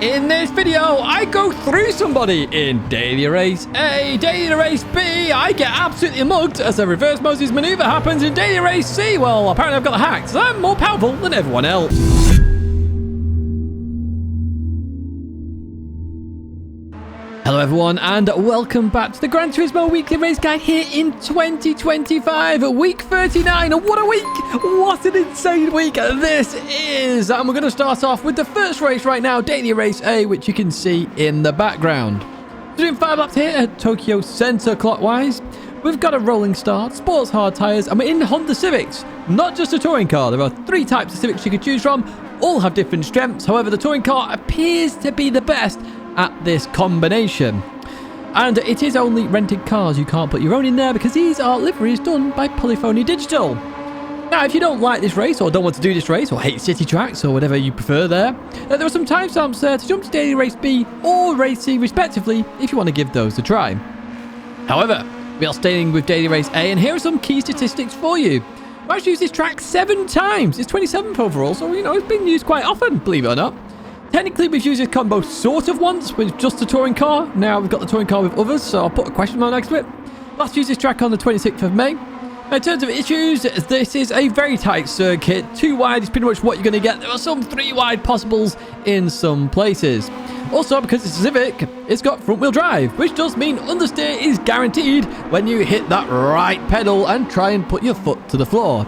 In this video, I go through somebody in Daily Race A. Daily Race B, I get absolutely mugged as a reverse Moses maneuver happens. In Daily Race C, well, apparently I've got the hacks, so I'm more powerful than everyone else. Hello everyone and welcome back to the Gran Turismo Weekly Race Guide here in 2025, week 39. What a week! What an insane week this is! And we're going to start off with the first race right now, Daily Race A, which you can see in the background. We're doing 5 laps here at Tokyo Center Clockwise. We've got a rolling start, sports hard tyres, and we're in Honda Civics. Not just a touring car, there are 3 types of Civics you can choose from. All have different strengths, however the touring car appears to be the best at this combination. And it is only rented cars, you can't put your own in there because these are liveries done by Polyphony Digital. Now if you don't like this race or don't want to do this race or hate city tracks or whatever you prefer there are some timestamps there to jump to Daily Race B or Race C respectively if you want to give those a try. However, we are staying with Daily Race A and here are some key statistics for you. I've actually used this track 7 times. It's 27th overall, so you know it's been used quite often, believe it or not. Technically, we've used this combo sort of once with just the touring car. Now we've got the touring car with others, so I'll put a question mark next to it. Last used this track on the 26th of May. Now, in terms of issues, this is a very tight circuit. 2 wide is pretty much what you're going to get. There are some 3 wide possibles in some places. Also, because it's a Civic, it's got front-wheel drive, which does mean understeer is guaranteed when you hit that right pedal and try and put your foot to the floor.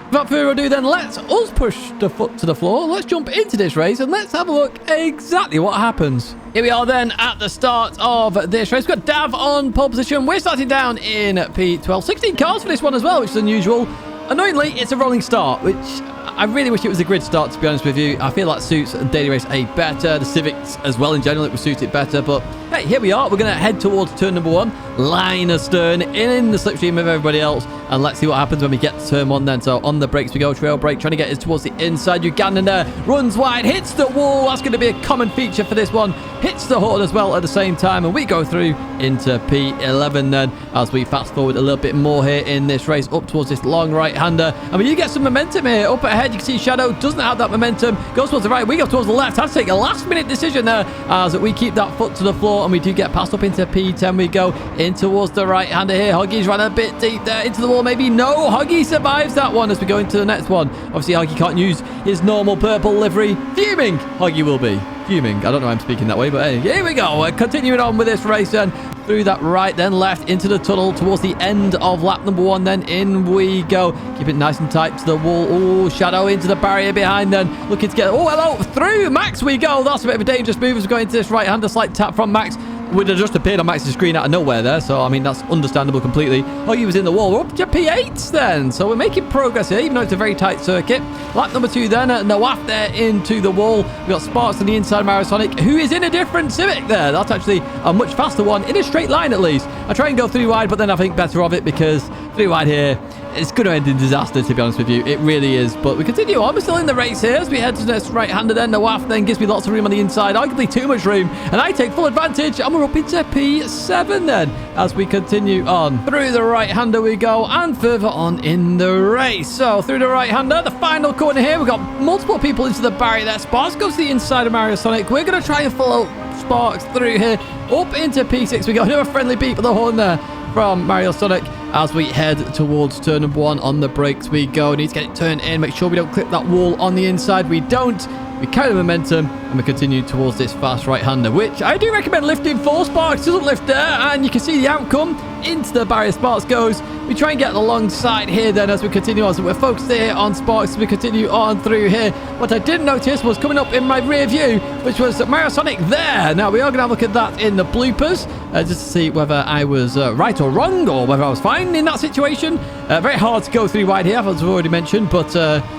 Without further ado then, let's us push the foot to the floor. Let's jump into this race and let's have a look at exactly what happens. Here we are then at the start of this race. We've got Dav on pole position. We're starting down in P12. 16 cars for this one as well, which is unusual. Annoyingly, it's a rolling start, which I really wish it was a grid start, to be honest with you. I feel that suits Daily Race A better. The Civics as well in general, it would suit it better. But hey, here we are. We're going to head towards turn number 1. Line astern, in the slipstream of everybody else. And let's see what happens when we get to turn 1 then. So on the brakes we go. Trail brake, trying to get us towards the inside. Ugandan there, runs wide, hits the wall. That's going to be a common feature for this one. Hits the horn as well at the same time. And we go through into P11 then as we fast forward a little bit more here in this race up towards this long right-hander. And we do get some momentum here. Up ahead, you can see Shadow doesn't have that momentum. Goes towards the right. We go towards the left. Had to take a last-minute decision there as we keep that foot to the floor. And we do get passed up into P10. We go in towards the right-hander here. Huggy's ran a bit deep there into the wall. Maybe no. Huggy survives that one as we go into the next one. Obviously, Huggy can't use his normal purple livery. Fuming, Huggy will be. Fuming. I don't know why I'm speaking that way, but hey, here we go. We're continuing on with this race then. Through that right, then left into the tunnel towards the end of lap number 1. Then in we go. Keep it nice and tight to the wall. Oh, Shadow into the barrier behind then. Looking to get... Oh, hello. Through Max we go. That's a bit of a dangerous move as we go into this right-hander. Slight tap from Max. Would have just appeared on Max's screen out of nowhere there. So, I mean, that's understandable completely. Oh, he was in the wall. We're up to P8 then. So, we're making progress here, even though it's a very tight circuit. Lap number 2 then. Nawaf there into the wall. We've got Sparks on the inside, Marisonic, who is in a different Civic there. That's actually a much faster one, in a straight line at least. I try and go 3 wide, but then I think better of it because 3 wide here, it's going to end in disaster, to be honest with you. It really is. But we continue on. We're still in the race here as we head to the next right-hander then. Nawaf then gives me lots of room on the inside. Arguably too much room. And I take full advantage. And we're up into P7 then as we continue on. Through the right-hander we go and further on in the race. So through the right-hander, the final corner here. We've got multiple people into the barrier there. Sparks goes to the inside of Mario Sonic. We're going to try and follow Sparks through here. Up into P6 we go. Another friendly beat for the horn there from Mario Sonic as we head towards turn number 1. On the brakes we go. Need to get it turned in. Make sure we don't clip that wall on the inside. We don't. We carry the momentum and we continue towards this fast right-hander, which I do recommend lifting for. Sparks doesn't lift there and you can see the outcome. Into the barrier Sparks goes. We try and get alongside here then as we continue on. So we're focused here on Sparks as we continue on through here. What I didn't notice was coming up in my rear view, which was Mario Sonic there. Now we are going to have a look at that in the bloopers just to see whether I was right or wrong or whether I was fine in that situation. Very hard to go 3 wide here, as I've already mentioned. But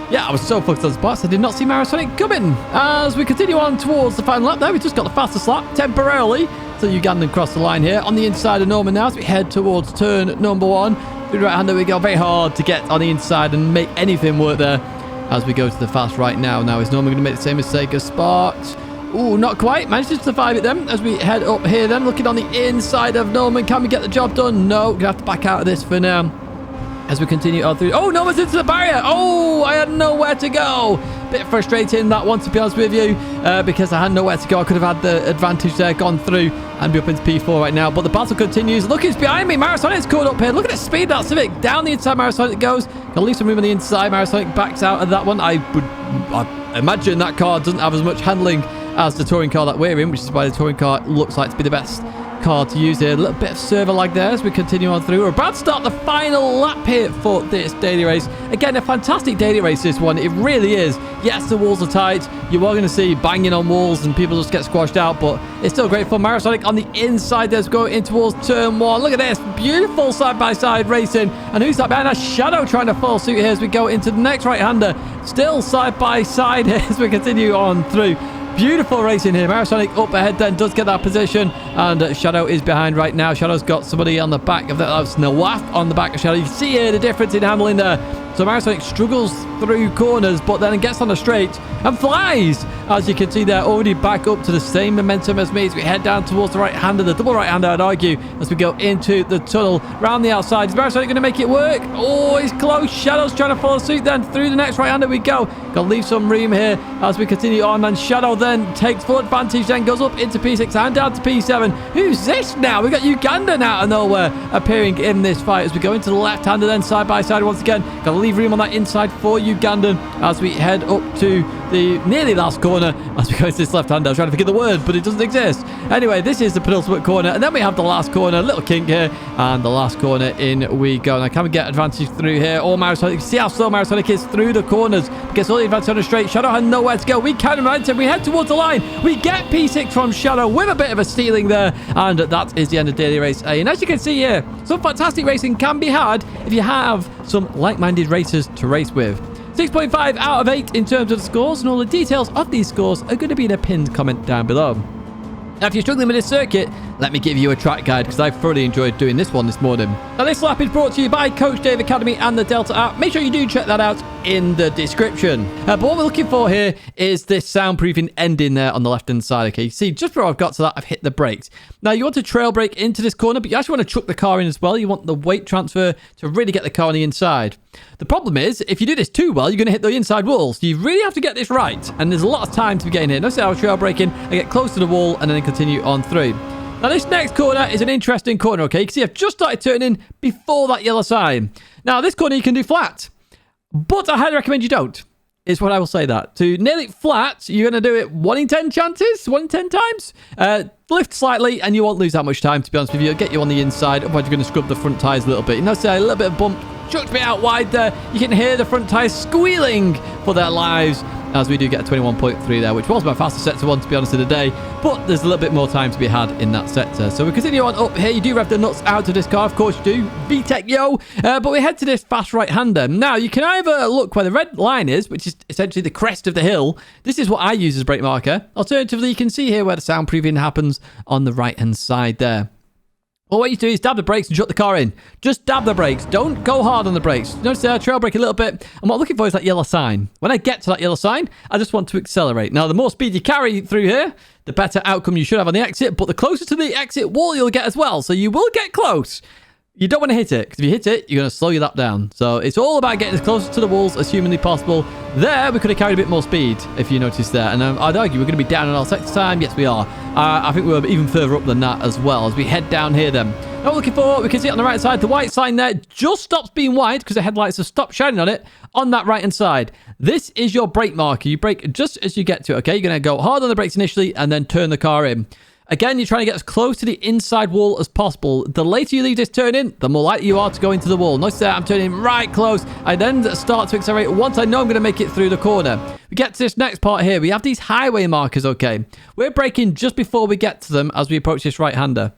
yeah, I was so focused on Sparks, I did not see Mario Sonic coming. As we continue on towards the final lap there, we just got the fastest lap temporarily. So Ugandan crossed the line here on the inside of Norman now as we head towards turn number 1. Through the right hander we go. Very hard to get on the inside and make anything work there as we go to the fast right now. Now is Norman going to make the same mistake as Sparks? Ooh, not quite. Managed to survive it then as we head up here then. Looking on the inside of Norman. Can we get the job done? No. Going to have to back out of this for now. As we continue on through... Oh, Norman's into the barrier. Oh, I had nowhere to go. Bit frustrating that one, to be honest with you, because I had nowhere to go. I could have had the advantage there, gone through, and be up into P4 right now. But the battle continues. Look, it's behind me. Marasonic's caught up here. Look at the speed of that Civic. Down the inside, Marasonic goes. Can leave some room on the inside. Marasonic backs out of that one. I imagine that car doesn't have as much handling as the touring car that we're in, which is why the touring car looks like to be the best car to use here. A little bit of server lag there as we continue on through. We're about to start the final lap here for this daily race. Again, a fantastic daily race, this one. It really is. Yes, the walls are tight. You are going to see banging on walls and people just get squashed out, but it's still great fun. Marasonic on the inside there's going in towards turn 1. Look at this. Beautiful side-by-side racing. And who's that behind us? Shadow trying to follow suit here as we go into the next right-hander. Still side-by-side here as we continue on through. Beautiful racing here. Marasonic up ahead then does get that position, and Shadow is behind right now. Shadow's got somebody on the back of that. That's Nawaf on the back of Shadow. You can see here the difference in handling there. So Marasonic struggles through corners, but then gets on the straight and flies. As you can see there, already back up to the same momentum as me as we head down towards the right-hander, the double right-hander, I'd argue, as we go into the tunnel round the outside. Is Marasonic going to make it work? Oh, it's close. Shadow's trying to follow suit then. Through the next right-hander we go. Got to leave some room here as we continue on, and Shadow then takes full advantage, then goes up into P6 and down to P7. Who's this now? We got Ugandan out of nowhere appearing in this fight as we go into the left-hander then side by side once again. Got to leave room on that inside for Ugandan as we head up to the nearly last corner as we go into this left-hander. I'm trying to forget the word, but it doesn't exist. Anyway, this is the penultimate corner, and then we have the last corner, little kink here, and the last corner in we go. Now, can we get advantage through here? Oh, Marasonic, see how slow Marasonic is through the corners. Gets all the advantage on the straight. Shadow had nowhere to go. We carry momentum. We head towards the line. We get P6 from Shadow with a bit of a stealing there, and that is the end of daily race A. And as you can see here, some fantastic racing can be had if you have some like-minded racers to race with. 6.5 out of 8 in terms of the scores, and all the details of these scores are going to be in a pinned comment down below. Now, if you're struggling with this circuit, let me give you a track guide, because I've thoroughly enjoyed doing this one this morning. Now, this lap is brought to you by Coach Dave Academy and the Delta app. Make sure you do check that out in the description. But what we're looking for here is this soundproofing ending there on the left-hand side. Okay, you see, just before I've got to that, I've hit the brakes. Now, you want to trail brake into this corner, but you actually want to chuck the car in as well. You want the weight transfer to really get the car on the inside. The problem is, if you do this too well, you're going to hit the inside wall. So you really have to get this right. And there's a lot of time to be getting here. Notice how I was trail braking. I get close to the wall and then continue on through. Now, this next corner is an interesting corner, okay? You can see I've just started turning before that yellow sign. Now, this corner you can do flat, but I highly recommend you don't, is what I will say that. To nail it flat, you're going to do it 1 in 10 chances, 1 in 10 times. Lift slightly, and you won't lose that much time, to be honest with you. It'll get you on the inside, otherwise you're going to scrub the front tyres a little bit. You notice a little bit of bump, chucked me out wide there. You can hear the front tyres squealing for their lives, as we do get a 21.3 there, which was my fastest sector one, to be honest, of the day. But there's a little bit more time to be had in that sector. So we continue on up here. You do rev the nuts out of this car, of course you do. VTEC, yo. But we head to this fast right-hander. Now, you can either look where the red line is, which is essentially the crest of the hill. This is what I use as brake marker. Alternatively, you can see here where the soundproofing happens on the right-hand side there. Well, what you do is dab the brakes and shut the car in. Just dab the brakes. Don't go hard on the brakes. Notice I trail brake a little bit. And what I'm looking for is that yellow sign. When I get to that yellow sign, I just want to accelerate. Now, the more speed you carry through here, the better outcome you should have on the exit. But the closer to the exit wall you'll get as well. So you will get close. You don't want to hit it, because if you hit it, you're going to slow your lap down. So it's all about getting as close to the walls as humanly possible. There, we could have carried a bit more speed, if you noticed there. And I'd argue we're going to be down on our sector time. Yes, we are. I think we're even further up than that as well, as we head down here then. Now we're looking for, we can see it on the right side, the white sign there just stops being white because the headlights have stopped shining on it on that right-hand side. This is your brake marker. You brake just as you get to it, okay? You're going to go hard on the brakes initially and then turn the car in. Again, you're trying to get as close to the inside wall as possible. The later you leave this turn in, the more likely you are to go into the wall. Notice that I'm turning right close. I then start to accelerate once I know I'm going to make it through the corner. We get to this next part here. We have these highway markers, okay? We're braking just before we get to them as we approach this right-hander.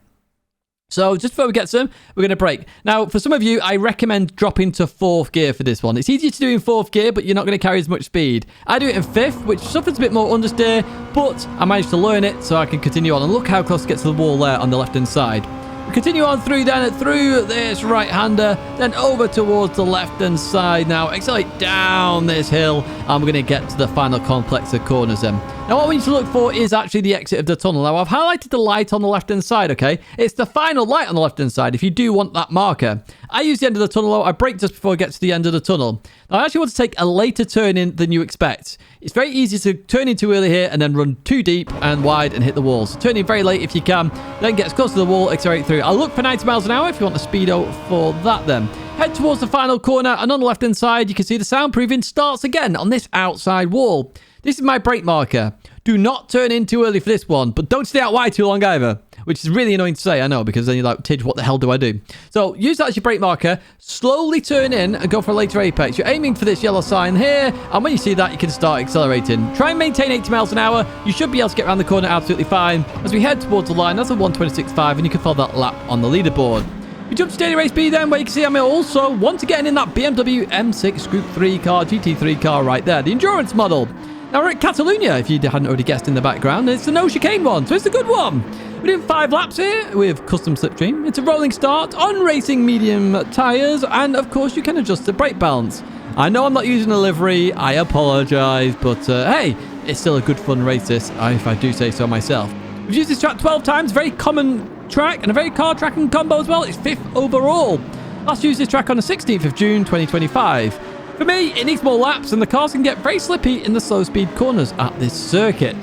So just before we get to them, we're going to brake. Now, for some of you, I recommend dropping to 4th gear for this one. It's easier to do in 4th gear, but you're not going to carry as much speed. I do it in 5th, which suffers a bit more understeer, but I managed to learn it so I can continue on. And look how close to get to the wall there on the left-hand side. We continue on through then, through this right-hander, then over towards the left-hand side. Now, accelerate down this hill, and we're going to get to the final complex of corners then. Now, what we need to look for is actually the exit of the tunnel. Now, I've highlighted the light on the left-hand side, okay? It's the final light on the left-hand side if you do want that marker. I use the end of the tunnel. I brake just before I get to the end of the tunnel. Now, I actually want to take a later turn in than you expect. It's very easy to turn in too early here and then run too deep and wide and hit the walls. So turn in very late if you can, then get as close to the wall, accelerate through. I'll look for 90 miles an hour if you want the speedo for that then. Head towards the final corner, and on the left-hand side, you can see the soundproofing starts again on this outside wall. This is my brake marker. Do not turn in too early for this one, but don't stay out wide too long either, which is really annoying to say, I know, because then you're like, Tidge, what the hell do I do? So use that as your brake marker, slowly turn in and go for a later apex. You're aiming for this yellow sign here, and when you see that, you can start accelerating. Try and maintain 80 miles an hour. You should be able to get around the corner absolutely fine. As we head towards the line, that's a 126.5, and you can follow that lap on the leaderboard. We jump to Daily Race B then, where you can see I'm also once again in that BMW M6 Group 3 car, GT3 car right there, the endurance model. Now we're at Catalunya, if you hadn't already guessed in the background. It's the no chicane one, so it's a good one. We're doing 5 laps here with custom slipstream. It's a rolling start on racing medium tyres, and of course you can adjust the brake balance. I know I'm not using a livery, I apologise, but hey, it's still a good fun race this, if I do say so myself. We've used this track 12 times, very common track and a very car tracking combo as well. It's 5th overall. Last used this track on the 16th of June 2025. For me, it needs more laps and the cars can get very slippy in the slow speed corners at this circuit.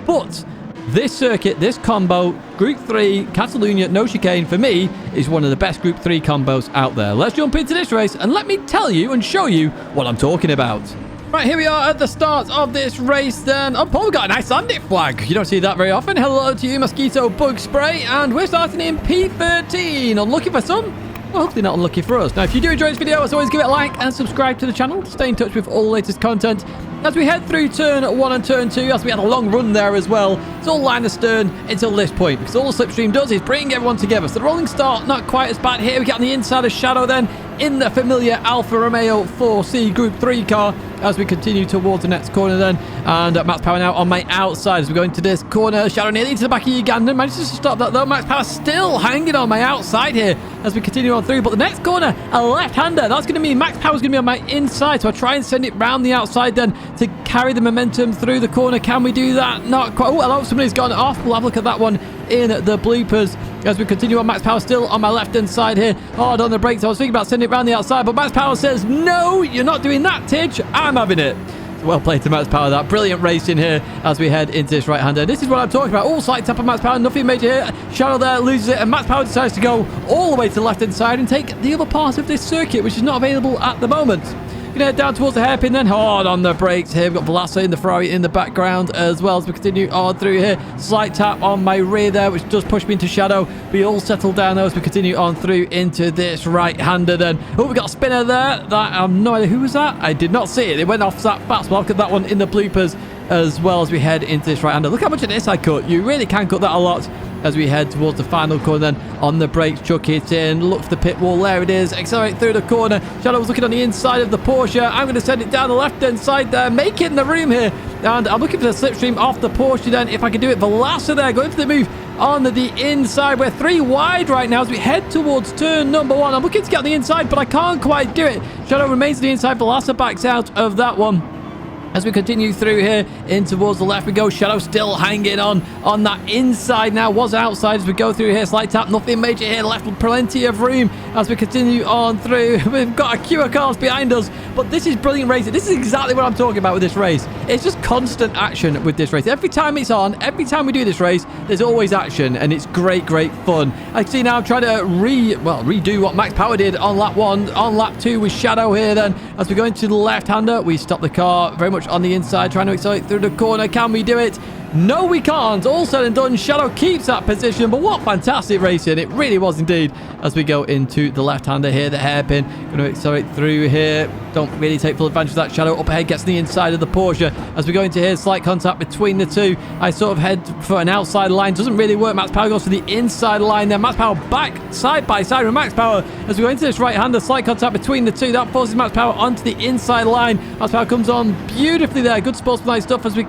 But this circuit, this combo, Group 3, Catalunya, no chicane, for me, is one of the best Group 3 combos out there. Let's jump into this race and let me tell you and show you what I'm talking about. Right, here we are at the start of this race then. Oh, Paul, we got a nice Sunday flag. You don't see that very often. Hello to you, Mosquito Bug Spray. And we're starting in P13. Unlucky for some. Well, hopefully not unlucky for us. Now, if you do enjoy this video, as always, give it a like and subscribe to the channel to stay in touch with all the latest content. As we head through turn 1 and turn 2, as we had a long run there as well, it's all line astern until this point, because all the slipstream does is bring everyone together. So the rolling start, not quite as bad here. We get on the inside of Shadow then, in the familiar Alfa Romeo 4C Group 3 car, as we continue towards the next corner then. And Max Power now on my outside as we go into this corner. Shadow nearly to the back of Ugandan. Manages to stop that though. Max Power still hanging on my outside here as we continue on through. But the next corner, a left-hander. That's going to mean Max Power's going to be on my inside. So I try and send it round the outside then to carry the momentum through the corner. Can we do that? Not quite. Oh, hello. Somebody's gone off. We'll have a look at that one in the bloopers as we continue on. Max Power still on my left-hand side here. Hard on the brakes. I was thinking about sending it round the outside, but Max Power says, no, you're not doing that, Tidge. I'm having it. Well played to Max Power. That brilliant racing here as we head into this right-hander. This is what I'm talking about. All slight tap on Max Power. Nothing major here. Shadow there loses it, and Max Power decides to go all the way to the left-hand side and take the other part of this circuit, which is not available at the moment. Gonna head down towards the hairpin then. Hard on the brakes here. We've got Velasco in the Ferrari in the background as well as we continue on through here. Slight tap on my rear there, which does push me into Shadow. We all settle down though as we continue on through into this right-hander then. Oh, we got a spinner there. That I have no idea who was that. I did not see it. It went off that fast. We'll look at that one in the bloopers as well as we head into this right-hander. Look how much of this I cut. You really can cut that a lot as we head towards the final corner then. On the brakes, chuck it in, look for the pit wall, there it is, accelerate through the corner. Shadow's looking on the inside of the Porsche. I'm going to send it down the left-hand side there, making the room here, and I'm looking for the slipstream off the Porsche then, if I can do it. Velasco there, going for the move on the inside. We're 3 wide right now as we head towards turn number 1. I'm looking to get on the inside, but I can't quite do it. Shadow remains on the inside, Velasco backs out of that one. As we continue through here, in towards the left we go. Shadow still hanging on that inside now. Was outside as we go through here. Slight tap, nothing major here. Left with plenty of room as we continue on through. We've got a queue of cars behind us, but this is brilliant racing. This is exactly what I'm talking about with this race. It's just constant action with this race. Every time it's on, every time we do this race, there's always action, and it's great, great fun. I see now I'm trying to redo what Max Power did on lap 1. On lap 2 with Shadow here then. As we go into the left-hander, we stop the car very much on the inside, trying to accelerate through the corner. Can we do it? No, we can't. All said and done, Shadow keeps that position, but what fantastic racing. It really was indeed. As we go into the left-hander here, the hairpin. Going to accelerate through here. Don't really take full advantage of that. Shadow up ahead, gets to the inside of the Porsche. As we go into here, slight contact between the two. I sort of head for an outside line. Doesn't really work. Max Power goes for the inside line there. Max Power back side by side with Max Power. As we go into this right-hander, slight contact between the two. That forces Max Power onto the inside line. Max Power comes on beautifully there. Good sportsmanlike stuff as we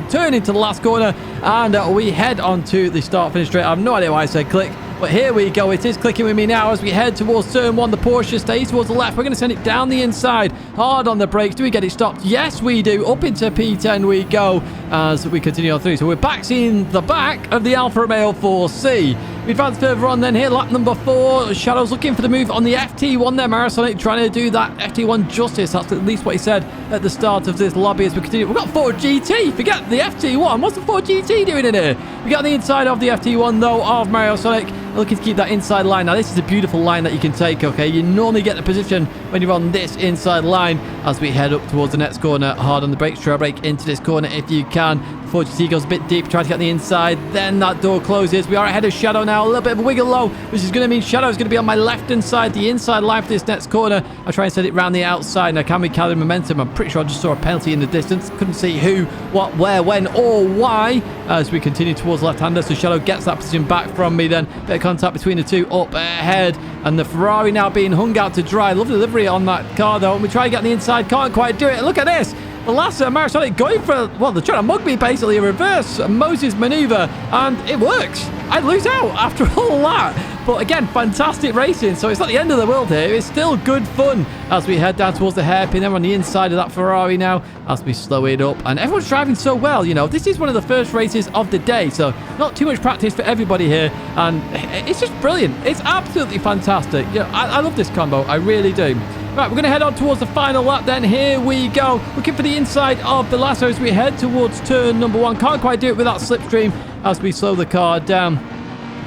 turn into the last corner, and we head on to the start-finish straight. I have no idea why I said click, but here we go. It is clicking with me now as we head towards turn 1. The Porsche stays towards the left. We're going to send it down the inside. Hard on the brakes. Do we get it stopped? Yes, we do. Up into P10 we go as we continue on through. So we're back seeing the back of the Alfa Romeo 4C. We advance further on then here. Lap number 4. Shadow's looking for the move on the FT1 there. Marisonic trying to do that FT1 justice. That's at least what he said at the start of this lobby as we continue. We've got Ford GT. Forget the FT1. What's the Ford GT doing in here? We got the inside of the FT1 though of Mario Sonic. Looking to keep that inside line. Now, this is a beautiful line that you can take, okay? You normally get the position when you're on this inside line as we head up towards the next corner. Hard on the brakes. Trail brake into this corner if you can. Before GT goes a bit deep, try to get the inside. Then that door closes. We are ahead of Shadow now. A little bit of a wiggle low, which is going to mean Shadow is going to be on my left-hand side, the inside line for this next corner. I try and set it around the outside. Now, can we carry momentum? I'm pretty sure I just saw a penalty in the distance. Couldn't see who, what, where, when, or why as we continue towards left-hander. So Shadow gets that position back from me then. Bit of contact between the two up ahead. And the Ferrari now being hung out to dry. Lovely delivery on that car, though. And we try to get on the inside. Can't quite do it. Look at this. The last Marisonic going for, well, they're trying to mug me basically, a reverse Moses maneuver, and it works. I'd lose out after all that. But again, fantastic racing. So it's not the end of the world here. It's still good fun as we head down towards the hairpin. Then we're on the inside of that Ferrari now as we slow it up. And everyone's driving so well, you know. This is one of the first races of the day. So not too much practice for everybody here. And it's just brilliant. It's absolutely fantastic. You know, I love this combo. I really do. Right, we're going to head on towards the final lap then. Here we go. Looking for the inside of the lasso as we head towards turn number 1. Can't quite do it with that slipstream as we slow the car down.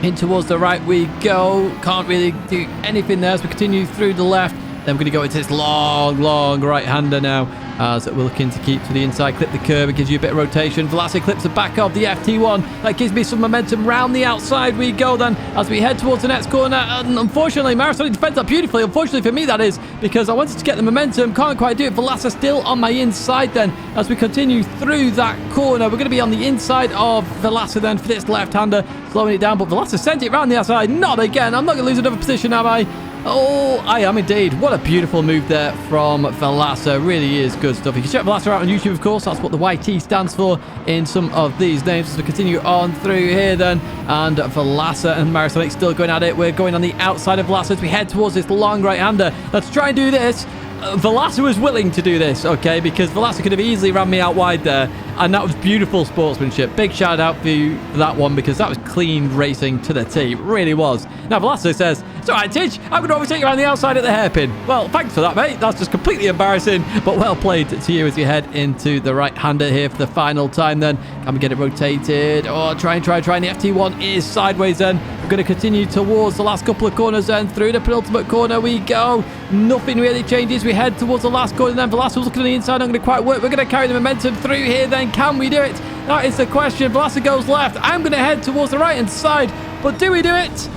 In towards the right we go. Can't really do anything there as we continue through the left. Then we're going to go into this long right-hander now as we're looking to keep to the inside. Clip the curb. It gives you a bit of rotation. Velocity clips the back of the FT1. That gives me some momentum. Round the outside we go then as we head towards the next corner. And unfortunately, Marisonic defends that beautifully. Unfortunately for me, that is, because I wanted to get the momentum. Can't quite do it. Velasa still on my inside then as we continue through that corner. We're going to be on the inside of Velasa then for this left-hander. Slowing it down, but Velasa sent it round the outside. Not again. I'm not going to lose another position, am I? Oh, I am indeed. What a beautiful move there from Velasa. Really is good stuff. You can check Velasa out on YouTube, of course. That's what the YT stands for in some of these names. As we continue on through here then. And Velasa and Marisonic still going at it. We're going on the outside of Velasa as we head towards this long right-hander. Let's try and do this. Velasa was willing to do this, okay, because Velasa could have easily ran me out wide there, and that was beautiful sportsmanship. Big shout out for you for that one, because that was clean racing to the T. It really was. Now Velasa says, it's all right, Tidge, I'm going to overtake you around the outside at the hairpin. Well, thanks for that, mate. That's just completely embarrassing, but well played to you as you head into the right-hander here for the final time then. Can we get it rotated? Oh, try. The FT1 is sideways then. We're going to continue towards the last couple of corners then. Through the penultimate corner we go. Nothing really changes. We head towards the last corner then. Velasa was looking on the inside. Not going to quite work. We're going to carry the momentum through here then. Can we do it? That is the question. Velasa goes left. I'm going to head towards the right-hand side. But do we do it?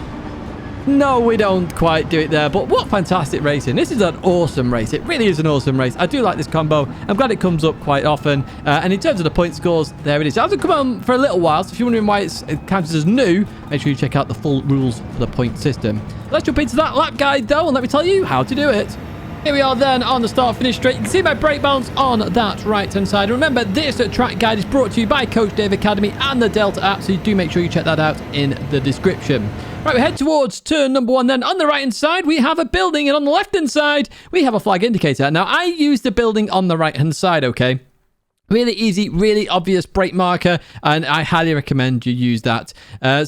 No, we don't quite do it there, but what fantastic racing. This is an awesome race. It really is an awesome race. I do like this combo. I'm glad it comes up quite often. And in terms of the point scores, there it is. It hasn't come on for a little while, so if you're wondering why it counts as new, make sure you check out the full rules for the point system. Let's jump into that lap guide, though, and let me tell you how to do it. Here we are then on the start-finish straight. You can see my brake balance on that right-hand side. Remember, this track guide is brought to you by Coach Dave Academy and the Delta app, so you do make sure you check that out in the description. Right, we head towards turn number 1 then. On the right-hand side, we have a building, and on the left-hand side, we have a flag indicator. Now, I use the building on the right-hand side, okay? Really easy, really obvious brake marker, and I highly recommend you use that.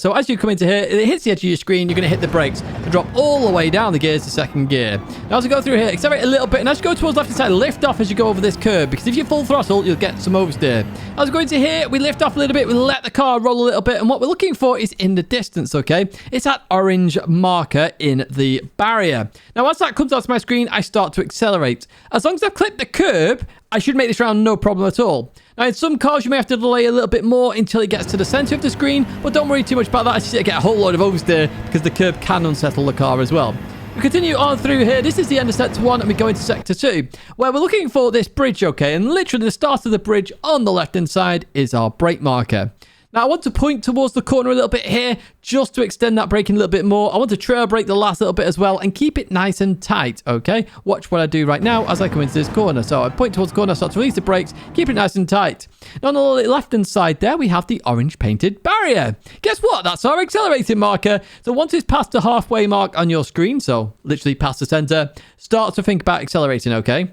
So as you come into here, it hits the edge of your screen, you're going to hit the brakes and drop all the way down the gears to second gear. Now as we go through here, accelerate a little bit, and as you go towards left-hand side, lift off as you go over this curb, because if you full throttle, you'll get some oversteer. As we go into here, we lift off a little bit, we let the car roll a little bit, and what we're looking for is in the distance, okay? It's that orange marker in the barrier. Now as that comes onto my screen, I start to accelerate. As long as I've clipped the curb, I should make this round no problem at all. Now, in some cars, you may have to delay a little bit more until it gets to the center of the screen, but don't worry too much about that. I see I get a whole load of oversteer because the curb can unsettle the car as well. We continue on through here. This is the end of Sector 1, and we go into Sector 2, where we're looking for this bridge, okay? And literally the start of the bridge on the left-hand side is our brake marker. Now, I want to point towards the corner a little bit here, just to extend that braking a little bit more. I want to trail brake the last little bit as well, and keep it nice and tight, okay? Watch what I do right now as I come into this corner. So I point towards the corner, start to release the brakes, keep it nice and tight. Now, on the left-hand side there, we have the orange painted barrier. Guess what? That's our accelerating marker. So once it's past the halfway mark on your screen, so literally past the center, start to think about accelerating, okay?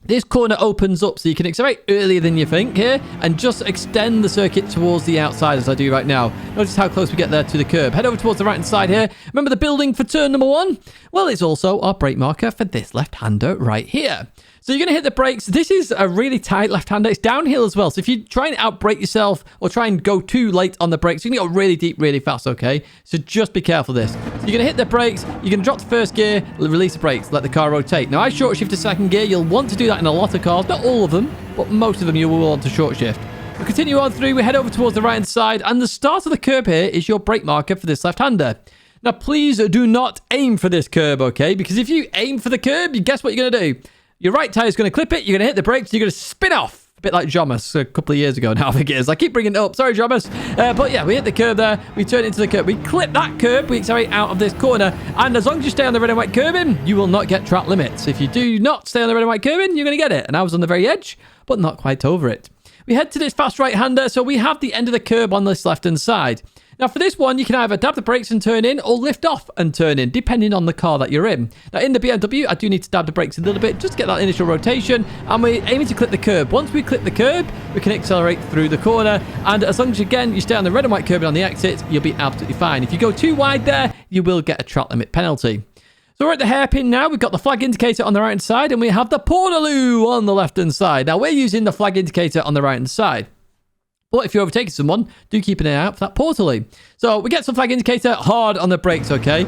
This corner opens up so you can accelerate earlier than you think here and just extend the circuit towards the outside as I do right now. Notice how close we get there to the curb. Head over towards the right-hand side here. Remember the building for turn number 1? Well, it's also our brake marker for this left-hander right here. So you're going to hit the brakes. This is a really tight left-hander. It's downhill as well. So if you try and outbrake yourself or try and go too late on the brakes, you can go really deep, really fast, okay? So just be careful of this. So you're going to hit the brakes. You're going to drop the first gear, release the brakes, let the car rotate. Now, I short shift to second gear. You'll want to do that in a lot of cars. Not all of them, but most of them you will want to short shift. We'll continue on through. We head over towards the right-hand side. And the start of the curb here is your brake marker for this left-hander. Now, please do not aim for this curb, okay? Because if you aim for the curb, guess what you're going to do? Your right tire is going to clip it. You're going to hit the brakes. You're going to spin off. A bit like Jomas a couple of years ago now, I think it is. I keep bringing it up. Sorry, Jomas. But yeah, we hit the curb there. We turn into the curb. We clip that curb. We accelerate out of this corner. And as long as you stay on the red and white curbing, you will not get track limits. If you do not stay on the red and white curbing, you're going to get it. And I was on the very edge, but not quite over it. We head to this fast right-hander. So we have the end of the curb on this left-hand side. Now, for this one, you can either dab the brakes and turn in or lift off and turn in, depending on the car that you're in. Now, in the BMW, I do need to dab the brakes a little bit just to get that initial rotation, and we're aiming to clip the curb. Once we clip the curb, we can accelerate through the corner, and as long as, again, you stay on the red and white curb and on the exit, you'll be absolutely fine. If you go too wide there, you will get a track limit penalty. So we're at the hairpin now. We've got the flag indicator on the right-hand side, and we have the Portaloo on the left-hand side. Now, we're using the flag indicator on the right-hand side. But if you're overtaking someone, do keep an eye out for that Portaloo. So we get some flag indicator hard on the brakes, okay?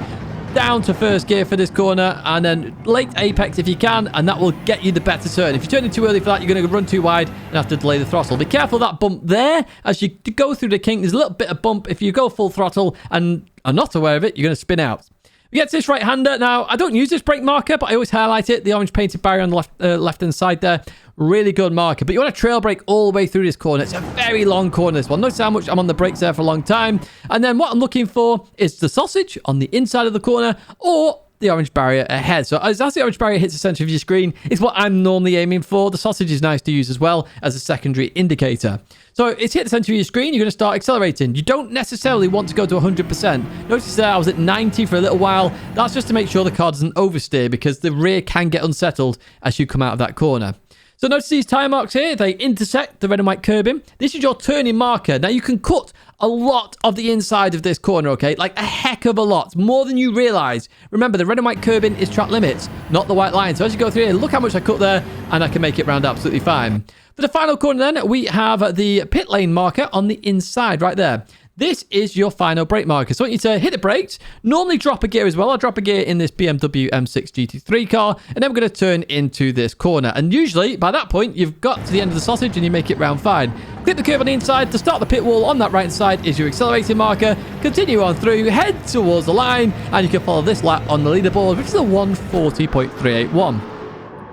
Down to first gear for this corner, and then late apex if you can, and that will get you the better turn. If you turn in too early for that, you're going to run too wide and have to delay the throttle. Be careful of that bump there. As you go through the kink, there's a little bit of bump. If you go full throttle and are not aware of it, you're going to spin out. We get to this right-hander. Now, I don't use this brake marker, but I always highlight it. The orange painted barrier on the left-hand side there. Really good marker. But you want to trail brake all the way through this corner. It's a very long corner, this one. Notice how much I'm on the brakes there for a long time. And then what I'm looking for is the sausage on the inside of the corner or the orange barrier ahead. So as the orange barrier hits the center of your screen, it's what I'm normally aiming for. The sausage is nice to use as well as a secondary indicator. So it's hit the center of your screen, you're going to start accelerating. You don't necessarily want to go to 100%. Notice there I was at 90 for a little while. That's just to make sure the car doesn't oversteer because the rear can get unsettled as you come out of that corner. So notice these tyre marks here, they intersect the red and white curbing. This is your turning marker. Now you can cut a lot of the inside of this corner, okay? Like a heck of a lot, more than you realise. Remember, the red and white curbing is track limits, not the white line. So as you go through here, look how much I cut there, and I can make it round absolutely fine. For the final corner then, we have the pit lane marker on the inside right there. This is your final brake marker. So I want you to hit the brakes, normally drop a gear as well. I'll drop a gear in this BMW M6 GT3 car, and then we're going to turn into this corner. And usually, by that point, you've got to the end of the sausage and you make it round fine. Clip the curve on the inside. To start the pit wall on that right side is your accelerating marker. Continue on through, head towards the line, and you can follow this lap on the leaderboard, which is a 140.381.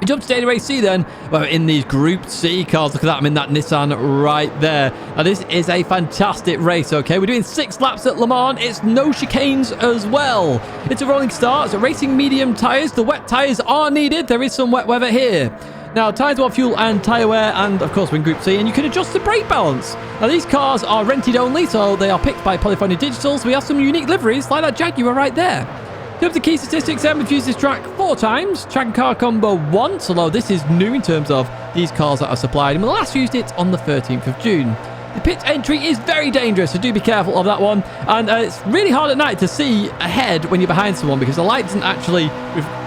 We jump to Gr.C then. Well, in these Gr.C cars, look at that. I'm in that Nissan right there. Now, this is a fantastic race, okay? We're doing 6 laps at Le Mans. It's no chicanes as well. It's a rolling start. It's racing medium tyres. The wet tyres are needed. There is some wet weather here. Now, tyres want fuel and tyre wear, and of course we're in Group C, and you can adjust the brake balance. Now, these cars are rented only, so they are picked by Polyphony Digital, so we have some unique liveries, like that Jaguar right there. In terms of key statistics, we've used this track 4 times. Track and car combo once, although this is new in terms of these cars that are supplied, and we last used it on the 13th of June. The pit entry is very dangerous, so do be careful of that one. And it's really hard at night to see ahead when you're behind someone because the light doesn't actually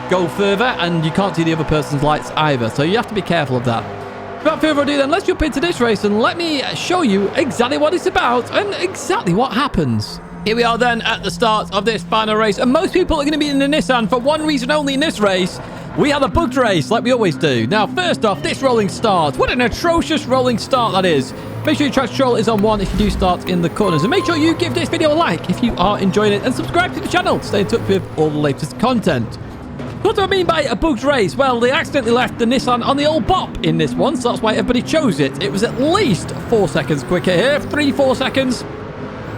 go further and you can't see the other person's lights either. So you have to be careful of that. Without further ado then, let's jump into this race and let me show you exactly what it's about and exactly what happens. Here we are then at the start of this final race, and most people are going to be in the Nissan for one reason only in this race. We have a bugged race like we always do. Now, first off, this rolling start. What an atrocious rolling start that is. Make sure your traction control is on 1 if you do start in the corners. And make sure you give this video a like if you are enjoying it, and subscribe to the channel to stay in touch with all the latest content. What do I mean by a bugged race? Well, they accidentally left the Nissan on the old bop in this one, so that's why everybody chose it. It was at least 4 seconds quicker here, 3-4 seconds.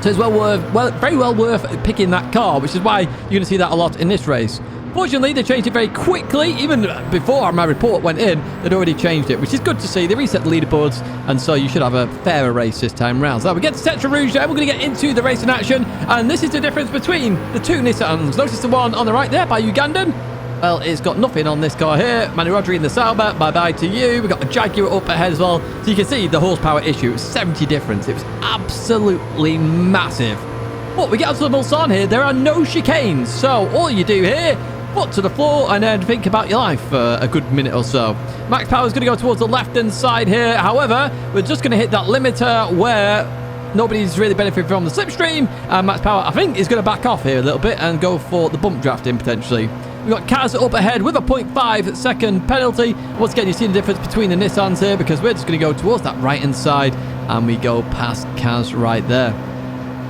So it's very well worth picking that car, which is why you're going to see that a lot in this race. Fortunately, they changed it very quickly. Even before my report went in, they'd already changed it, which is good to see. They reset the leaderboards, and so you should have a fairer race this time round. So we get to Tetra Rouge there. We're going to get into the racing action, and this is the difference between the 2 Nissans. Notice the one on the right there by Ugandan, Well, it's got nothing on this car here. Manny Rodri in the Sauber. Bye-bye to you. We've got a Jaguar up ahead as well. So you can see the horsepower issue. It was 70 difference. It was absolutely massive. But we get onto the Mulsanne here. There are no chicanes. So all you do here, foot to the floor and then think about your life for a good minute or so. Max power is going to go towards the left-hand side here. However, we're just going to hit that limiter where nobody's really benefiting from the slipstream. And Max power, I think, is going to back off here a little bit and go for the bump drafting potentially. We've got Kaz up ahead with a 0.5 second penalty. Once again, you see the difference between the Nissans here because we're just going to go towards that right-hand side and we go past Kaz right there.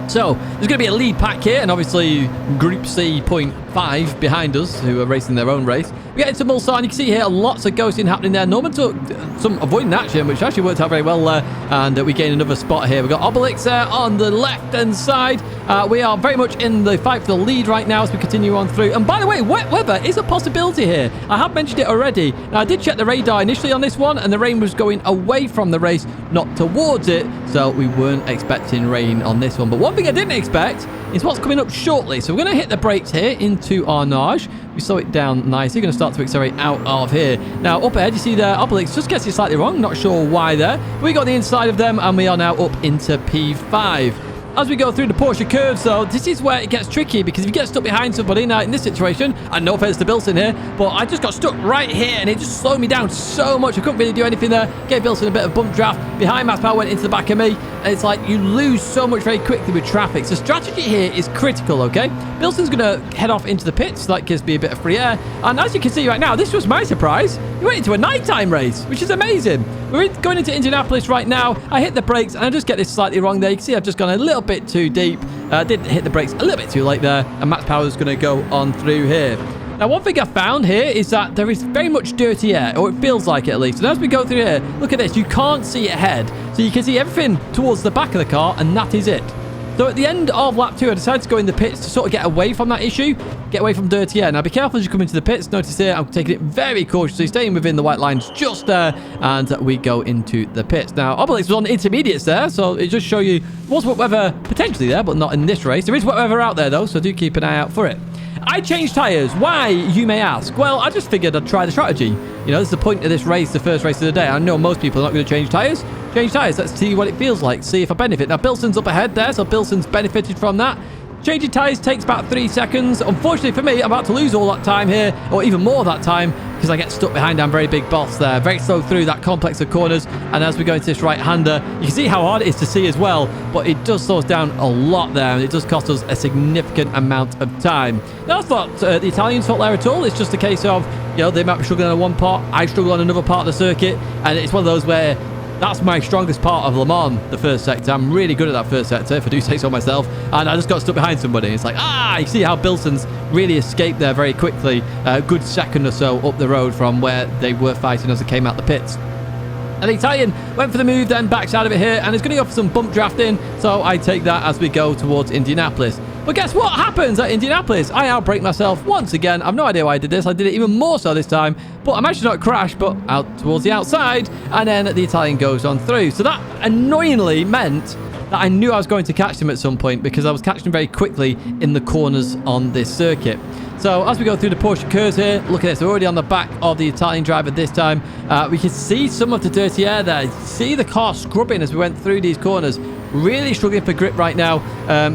So, there's going to be a lead pack here, and obviously Gr.C 0.5 behind us, who are racing their own race. We get into Mulsanne. You can see here lots of ghosting happening there. Norman took some avoiding action, which actually worked out very well there, and we gain another spot here. We've got Obelix there on the left-hand side. We are very much in the fight for the lead right now as we continue on through. And by the way, wet weather is a possibility here. I have mentioned it already. Now, I did check the radar initially on this one, and the rain was going away from the race, not towards it, so we weren't expecting rain on this one. But one thing I didn't expect is what's coming up shortly. So we're going to hit the brakes here into Arnage. We slow it down nicely. Going to start to accelerate out of here. Now, up ahead, you see there, Obelix just gets it slightly wrong. Not sure why there. We got the inside of them, and we are now up into P5. As we go through the Porsche curves, though, this is where it gets tricky because if you get stuck behind somebody, now in this situation, and no offense to Bilson here, but I just got stuck right here and it just slowed me down so much. I couldn't really do anything there. Gave Bilson a bit of bump draft. Behind Max Power went into the back of me. And it's like you lose so much very quickly with traffic. So strategy here is critical, okay? Bilson's going to head off into the pits. So that gives me a bit of free air. And as you can see right now, this was my surprise. We went into a nighttime race, which is amazing. We're going into Indianapolis right now. I hit the brakes and I just get this slightly wrong there. You can see I've just gone a little bit too deep. Did hit the brakes a little bit too late there. And Max Power is going to go on through here. Now, one thing I found here is that there is very much dirty air, or it feels like it at least. And as we go through here, look at this. You can't see ahead. So you can see everything towards the back of the car, and that is it. So at the end of lap 2, I decided to go in the pits to sort of get away from that issue, get away from dirty air. Now, be careful as you come into the pits. Notice here, I'm taking it very cautiously, staying within the white lines just there, and we go into the pits. Now, Obelix was on intermediates there, so it just show you was wet weather potentially there, but not in this race. There is wet weather out there, though, so do keep an eye out for it. I changed tyres. Why, you may ask? Well, I just figured I'd try the strategy. You know, this is the point of this race, the first race of the day. I know most people are not going to change tyres. Change tyres. Let's see what it feels like. See if I benefit. Now, Bilson's up ahead there, so Bilson's benefited from that. Changing tyres takes about 3 seconds. Unfortunately for me, I'm about to lose all that time here, or even more that time, because I get stuck behind that very big boss there. Very slow through that complex of corners. And as we go into this right-hander, you can see how hard it is to see as well, but it does slow us down a lot there, and it does cost us a significant amount of time. Now, that's not the Italians' fault there at all. It's just a case of, you know, they might be struggling on one part, I struggle on another part of the circuit, and it's one of those where that's my strongest part of Le Mans, the first sector. I'm really good at that first sector, if I do say so myself. And I just got stuck behind somebody. It's like, you see how Bilson's really escaped there very quickly. A good second or so up the road from where they were fighting as they came out the pits. And the Italian went for the move, then backs out of it here, and is going to go for some bump drafting. So I take that as we go towards Indianapolis. But guess what happens at Indianapolis? I outbrake myself once again. I've no idea why I did this. I did it even more so this time. But I managed to not crash, but out towards the outside. And then the Italian goes on through. So that annoyingly meant that I knew I was going to catch him at some point because I was catching him very quickly in the corners on this circuit. So as we go through the Porsche curves here, look at this. We're already on the back of the Italian driver this time. We can see some of the dirty air there. See the car scrubbing as we went through these corners. Really struggling for grip right now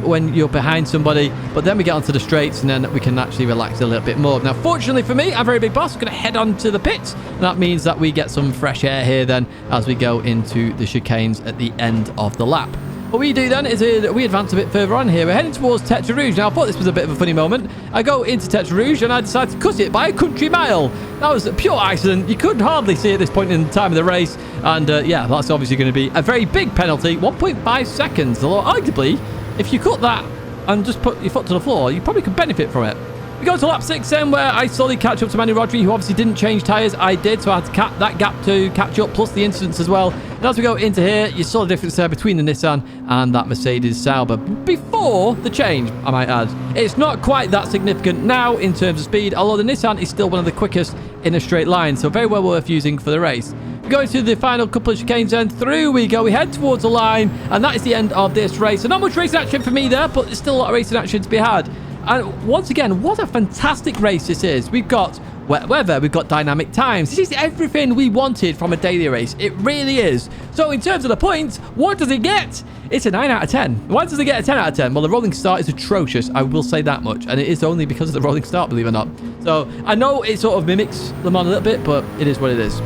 when you're behind somebody. But then we get onto the straights and then we can actually relax a little bit more. Now, fortunately for me, I'm very big boss. I'm going to head on to the pits. And that means that we get some fresh air here then as we go into the chicanes at the end of the lap. What we do then is we advance a bit further on here. We're heading towards Tetra Rouge. Now, I thought this was a bit of a funny moment. I go into Tetra Rouge and I decide to cut it by a country mile. That was a pure accident. You could hardly see at this point in the time of the race. And yeah, that's obviously going to be a very big penalty. 1.5 seconds. Although, arguably, if you cut that and just put your foot to the floor, you probably could benefit from it. We go to lap 6 then, where I slowly catch up to Manny Rodri, who obviously didn't change tyres. I did, so I had to cap that gap to catch up, plus the incidents as well. And as we go into here, you saw the difference there between the Nissan and that Mercedes Sauber before the change, I might add. It's not quite that significant now in terms of speed, although the Nissan is still one of the quickest in a straight line, so very well worth using for the race. We go into the final couple of chicanes and through we go. We head towards the line, and that is the end of this race. So not much racing action for me there, but there's still a lot of racing action to be had. And once again, what a fantastic race this is. We've got wet weather, we've got dynamic times. This is everything we wanted from a daily race. It really is. So in terms of the points, what does it get? It's a 9 out of 10. Why does it get a 10 out of 10? Well, the rolling start is atrocious. I will say that much. And it is only because of the rolling start, believe it or not. So I know it sort of mimics Le Mans a little bit, but it is what it is.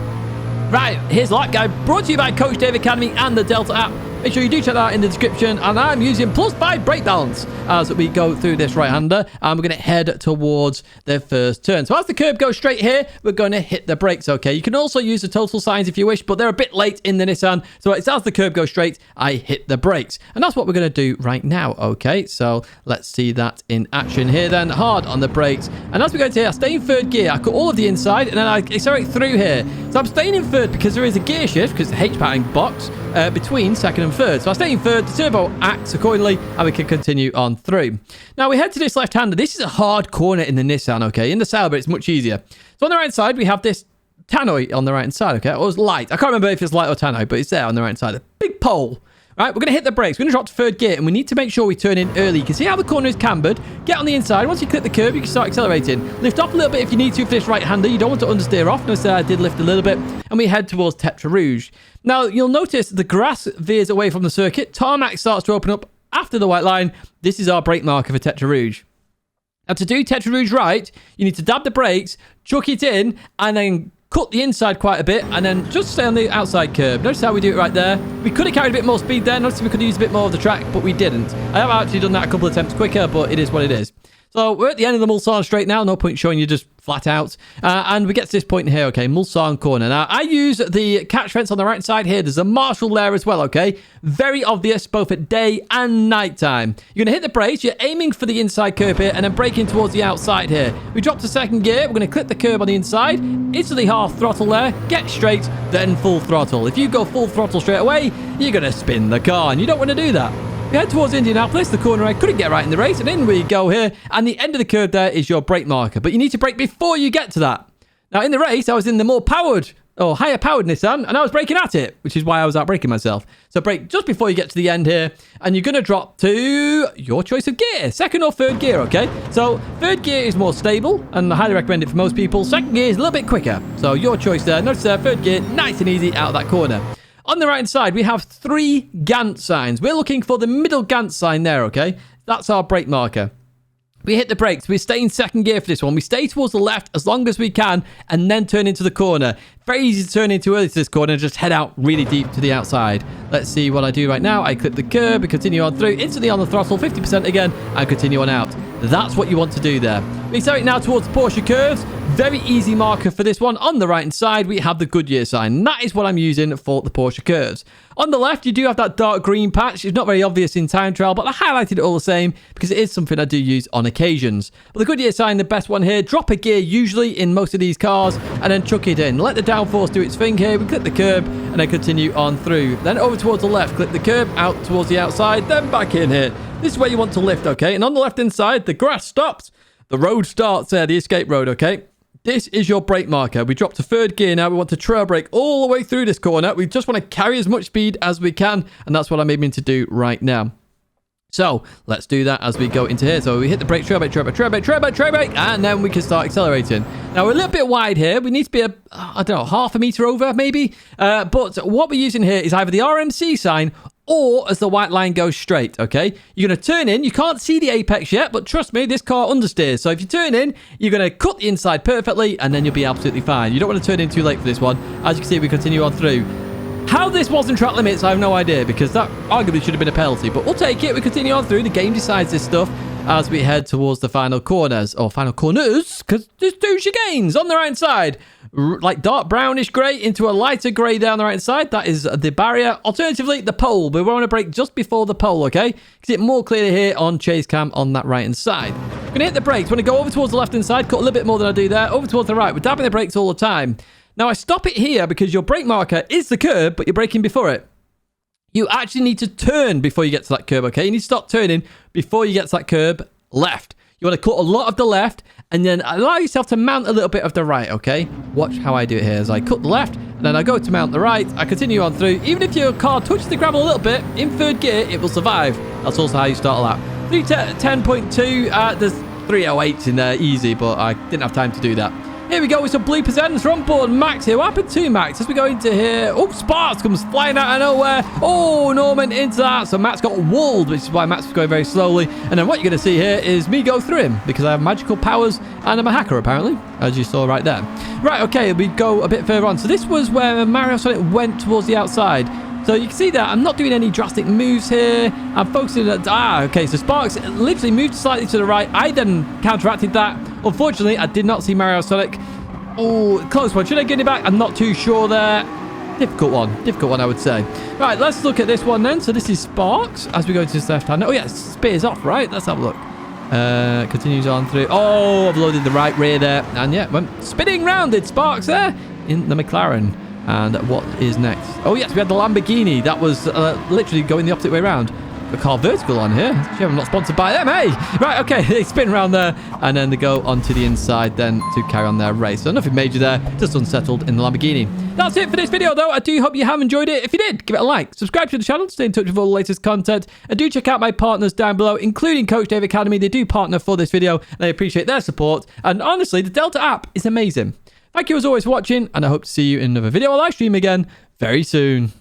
Right, here's the lap guide brought to you by Coach Dave Academy and the Delta app. Make sure you do check that out in the description. And I'm using plus 5 brake balance as we go through this right-hander. And we're going to head towards the first turn. So as the curb goes straight here, we're going to hit the brakes, okay? You can also use the total signs if you wish, but they're a bit late in the Nissan. So it's as the curb goes straight, I hit the brakes. And that's what we're going to do right now, okay? So let's see that in action here then. Hard on the brakes. And as we go to here, I stay in third gear. I cut all of the inside, and then I accelerate through here. So I'm staying in third because there is a gear shift, because the H-pattern box between second and third. So I stay in third, the turbo acts accordingly, and we can continue on through. Now we head to this left-hander. This is a hard corner in the Nissan, okay? In the Sauber, it's much easier. So on the right side, we have this tannoy on the right side, okay? Or it's light. I can't remember if it's light or tannoy, but it's there on the right side. A big pole. Right, we're going to hit the brakes. We're going to drop to third gear, and we need to make sure we turn in early. You can see how the corner is cambered. Get on the inside. Once you click the curb, you can start accelerating. Lift off a little bit if you need to for this right-hander. You don't want to understeer off. Notice that I did lift a little bit, and we head towards Tetra Rouge. Now, you'll notice the grass veers away from the circuit. Tarmac starts to open up after the white line. This is our brake marker for Tetra Rouge. Now, to do Tetra Rouge right, you need to dab the brakes, chuck it in, and then cut the inside quite a bit, and then just stay on the outside curb. Notice how we do it right there. We could have carried a bit more speed there. Notice we could have used a bit more of the track, but we didn't. I have actually done that a couple of attempts quicker, but it is what it is. So we're at the end of the Mulsanne straight now. No point showing you just flat out. And we get to this point here, okay? Mulsanne corner. Now, I use the catch fence on the right side here. There's a marshal there as well, okay? Very obvious, both at day and night time. You're going to hit the brakes. You're aiming for the inside curb here and then braking towards the outside here. We drop to second gear. We're going to clip the curb on the inside. Instantly half throttle there. Get straight, then full throttle. If you go full throttle straight away, you're going to spin the car, and you don't want to do that. We head towards Indianapolis, the corner I couldn't get right in the race, and in we go here, and the end of the curve there is your brake marker, but you need to brake before you get to that. Now, in the race, I was in the more powered, or higher powered Nissan, and I was braking at it, which is why I was out braking myself. So brake just before you get to the end here, and you're going to drop to your choice of gear, second or third gear, okay? So third gear is more stable, and I highly recommend it for most people. Second gear is a little bit quicker, so your choice there. Notice there, third gear, nice and easy out of that corner. On the right side, we have 3 Gantt signs. We're looking for the middle Gantt sign there, okay? That's our brake marker. We hit the brakes. We stay in second gear for this one. We stay towards the left as long as we can and then turn into the corner. Very easy to turn into early to this corner and just head out really deep to the outside. Let's see what I do right now. I clip the curb and continue on through. Instantly on the throttle, 50% again, and continue on out. That's what you want to do there. We accelerate now towards the Porsche curves. Very easy marker for this one. On the right-hand side, we have the Goodyear sign. That is what I'm using for the Porsche curves. On the left, you do have that dark green patch. It's not very obvious in time trial, but I highlighted it all the same because it is something I do use on occasions. But the Goodyear sign, the best one here. Drop a gear usually in most of these cars and then chuck it in. Let the downforce do its thing here. We clip the curb and then continue on through. Then over towards the left, clip the curb out towards the outside, then back in here. This is where you want to lift, okay? And on the left-hand side, the grass stops. The road starts there, the escape road, okay? This is your brake marker. We drop to third gear now. We want to trail brake all the way through this corner. We just want to carry as much speed as we can, and that's what I'm aiming to do right now. So let's do that as we go into here. So we hit the brake, trail brake, trail brake, trail brake, trail brake, trail brake, and then we can start accelerating. Now we're a little bit wide here. We need to be I don't know, half a meter over maybe. But what we're using here is either the RMC sign or as the white line goes straight, okay? You're going to turn in. You can't see the apex yet, but trust me, this car understeers. So if you turn in, you're going to cut the inside perfectly, and then you'll be absolutely fine. You don't want to turn in too late for this one. As you can see, we continue on through. How this wasn't track limits, I have no idea, because that arguably should have been a penalty. But we'll take it. We continue on through. The game decides this stuff as we head towards the final corners. Or final corners, because there's 2 chicanes on the right side. Like dark brownish grey into a lighter grey down the right side. That is the barrier. Alternatively, the pole. We want to brake just before the pole, okay? You can see it more clearly here on chase cam on that right-hand side. We're going to hit the brakes. We're going to go over towards the left-hand side. Cut a little bit more than I do there. Over towards the right. We're dabbing the brakes all the time. Now, I stop it here because your brake marker is the curb, but you're braking before it. You actually need to turn before you get to that curb, okay? You need to stop turning before you get to that curb left. You want to cut a lot of the left and then allow yourself to mount a little bit of the right, okay? Watch how I do it here. As I cut the left and then I go to mount the right. I continue on through. Even if your car touches the gravel a little bit, in third gear, it will survive. That's also how you start a lap. 310.2, there's 308s in there easy, but I didn't have time to do that. Here we go with some bloopers ends from board Max here. What happened to Max? As we go into here... Oh, Sparks comes flying out of nowhere. Oh, Norman into that. So Max got walled, which is why Max was going very slowly. And then what you're going to see here is me go through him because I have magical powers and I'm a hacker, apparently, as you saw right there. Right, okay, we go a bit further on. So this was where Mario Sonic went towards the outside. So you can see that I'm not doing any drastic moves here. I'm focusing at... okay, so Sparks literally moved slightly to the right. I then counteracted that. Unfortunately, I did not see Mario Sonic. Oh, close one. Should I get it back? I'm not too sure there. Difficult one, I would say. Right, let's look at this one then. So this is Sparks as we go to his left hand. Oh, yeah, spears off, right? Let's have a look. Continues on through. Oh, I've loaded the right rear there. And yeah, went spinning round it, Sparks there in the McLaren. And what is next? Oh, yes, we had the Lamborghini. That was literally going the opposite way around. The car vertical on here. Actually, I'm not sponsored by them, hey! Right, okay, they spin around there, and then they go onto the inside then to carry on their race. So nothing major there, just unsettled in the Lamborghini. That's it for this video, though. I do hope you have enjoyed it. If you did, give it a like. Subscribe to the channel to stay in touch with all the latest content. And do check out my partners down below, including Coach Dave Academy. They do partner for this video, and I appreciate their support. And honestly, the Delta app is amazing. Thank you as always for watching, and I hope to see you in another video or live stream again very soon.